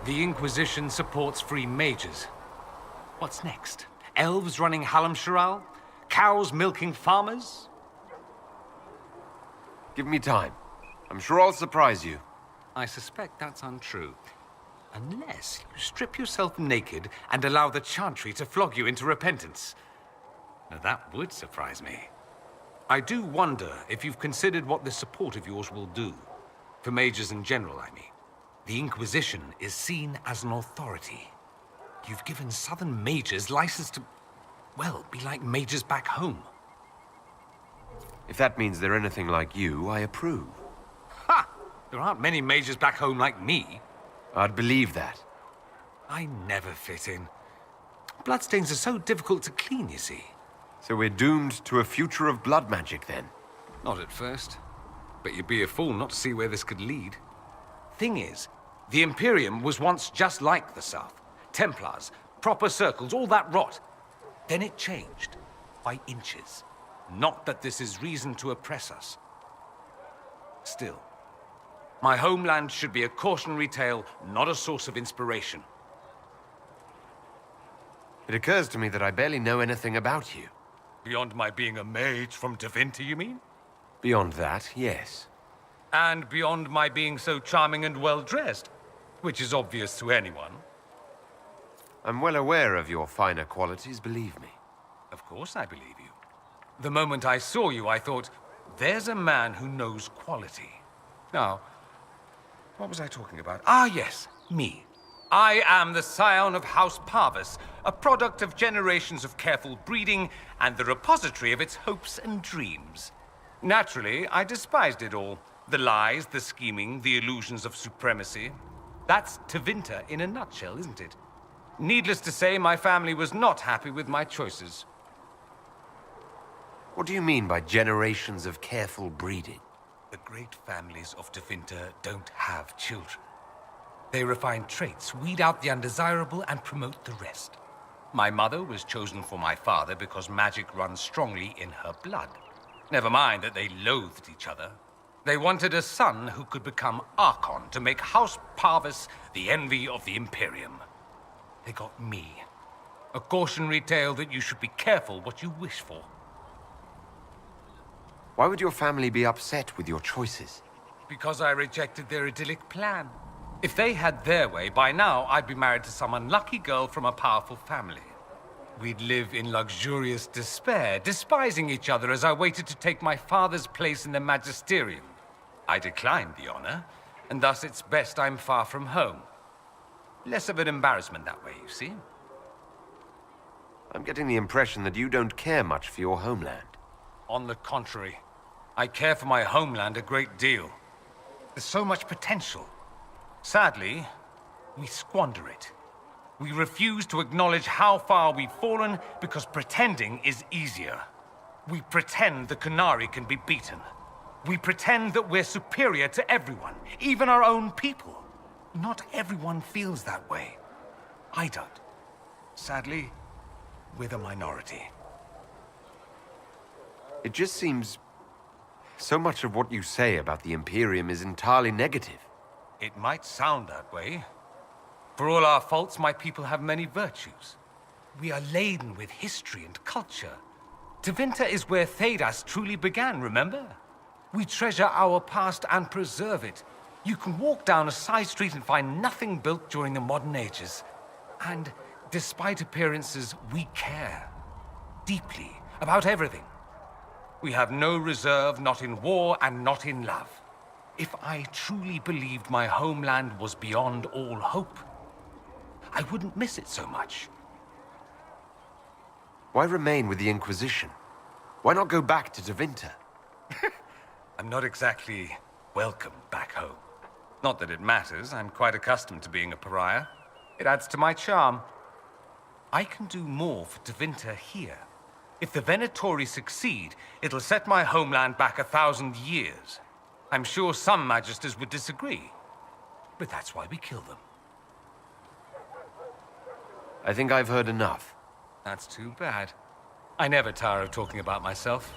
The Inquisition supports free mages. What's next? Elves running Halam-Sharal? Cows milking farmers? Give me time. I'm sure I'll surprise you. I suspect that's untrue. Unless you strip yourself naked and allow the Chantry to flog you into repentance. Now that would surprise me. I do wonder if you've considered what this support of yours will do. For mages in general, I mean. The Inquisition is seen as an authority. You've given Southern mages license to, well, be like mages back home. If that means they're anything like you, I approve. Ha! There aren't many mages back home like me. I'd believe that. I never fit in. Bloodstains are so difficult to clean, you see. So we're doomed to a future of blood magic, then? Not at first. But you'd be a fool not to see where this could lead. Thing is, the Imperium was once just like the South. Templars, proper circles, all that rot. Then it changed. By inches. Not that this is reason to oppress us. Still, my homeland should be a cautionary tale, not a source of inspiration. It occurs to me that I barely know anything about you. Beyond my being a mage from Tevinter, you mean? Beyond that, yes. And beyond my being so charming and well-dressed, which is obvious to anyone. I'm well aware of your finer qualities, believe me. Of course I believe you. The moment I saw you, I thought, there's a man who knows quality. Now, what was I talking about? Ah, yes, me. I am the scion of House Parvis, a product of generations of careful breeding and the repository of its hopes and dreams. Naturally, I despised it all. The lies, the scheming, the illusions of supremacy. That's Tevinter in a nutshell, isn't it? Needless to say, my family was not happy with my choices. What do you mean by generations of careful breeding? The great families of Tevinter don't have children. They refine traits, weed out the undesirable, and promote the rest. My mother was chosen for my father because magic runs strongly in her blood. Never mind that they loathed each other. They wanted a son who could become Archon to make House Parvis the envy of the Imperium. They got me. A cautionary tale that you should be careful what you wish for. Why would your family be upset with your choices? Because I rejected their idyllic plan. If they had their way, by now I'd be married to some unlucky girl from a powerful family. We'd live in luxurious despair, despising each other as I waited to take my father's place in the magisterium. I declined the honor, and thus it's best I'm far from home. Less of an embarrassment that way, you see. I'm getting the impression that you don't care much for your homeland. On the contrary, I care for my homeland a great deal. There's so much potential. Sadly, we squander it. We refuse to acknowledge how far we've fallen because pretending is easier. We pretend the Qunari can be beaten. We pretend that we're superior to everyone, even our own people. Not everyone feels that way. I don't. Sadly, we're the minority. It just seems... so much of what you say about the Imperium is entirely negative. It might sound that way. For all our faults, my people have many virtues. We are laden with history and culture. Tevinter is where Thedas truly began, remember? We treasure our past and preserve it. You can walk down a side street and find nothing built during the modern ages. And despite appearances, we care. Deeply, about everything. We have no reserve, not in war and not in love. If I truly believed my homeland was beyond all hope, I wouldn't miss it so much. Why remain with the Inquisition? Why not go back to Tevinter? I'm not exactly welcome back home. Not that it matters, I'm quite accustomed to being a pariah. It adds to my charm. I can do more for Tevinter here. If the Venatori succeed, it'll set my homeland back 1,000 years. I'm sure some magisters would disagree, but that's why we kill them. I think I've heard enough. That's too bad. I never tire of talking about myself.